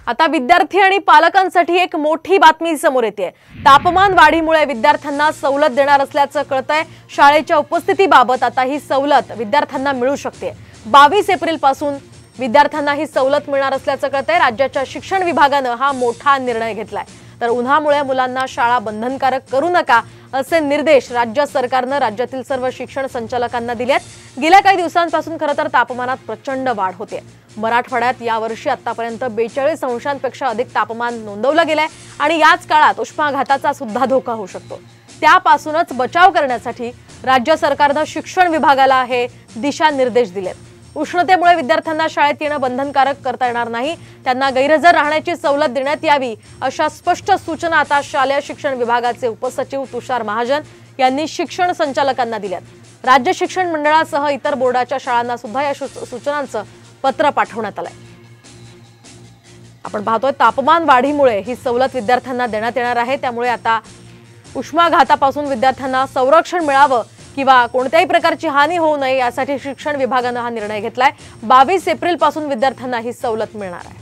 आता विद्यार्थी आणि पालकांसाठी एक मोठी बातमी समोर येते। तापमान वाढीमुळे विद्यार्थ्यांना सवलत देणार असल्याचं कळतंय। शाळेच्या उपस्थितीबाबत आता ही सवलत विद्यार्थ्यांना मिळू शकते। 22 एप्रिल पासून विद्यार्थ्यांना ही सवलत मिळणार असल्याचं कळतंय। राज्याच्या शिक्षण विभागानं हा मोठा निर्णय घेतलाय। तर उन्हामुळे मुलांना शाळा बंधनकारक करू नका असे निर्देश राज्य सरकारनं राज्यातील सर्व शिक्षण संचालकांना दिलेत। गेल्या काही दिवसांपासून खरं तर तापमानात प्रचंड वाढ होते। मराठवाड्यात यावर्षी आतापर्यंत 42 अंशांपेक्षा अधिक तापमान नोंदवलं गेलंय आणि याच काळात उष्माघाताचा सुद्धा धोका होऊ शकतो। त्यापासूनच बचाव करण्यासाठी राज्य सरकारनं शिक्षण विभागाला हे दिशानिर्देश दिलेत। उष्णतेमुळे विद्यार्थ्यांना शाळेत येणं बंधनकारक करता येणार नाही, त्यांना गैरहजर राहण्याची सवलत देण्यात यावी अशा स्पष्ट सूचना आता शालेय शिक्षण विभागाचे उपसचिव तुषार महाजन यांनी शिक्षण संचालकांना दिल्यात। राज्य शिक्षण मंडळासह इतर बोर्डाच्या शाळांना सुद्धा या सूचनांचं पत्र पाठवण्यात आलंय। आपण पाहतोय तापमान वाढीमुळे ही सवलत विद्यार्थ्यांना देण्यात येणार आहे। त्यामुळे आता उष्माघातापासून विद्यार्थ्यांना संरक्षण मिळावं किंवा कोणत्याही प्रकारची हानी होऊ नये यासाठी शिक्षण विभागानं हा निर्णय घेतलाय। 22 एप्रिल पासून विद्यार्थ्यांना ही सवलत मिळणार आहे।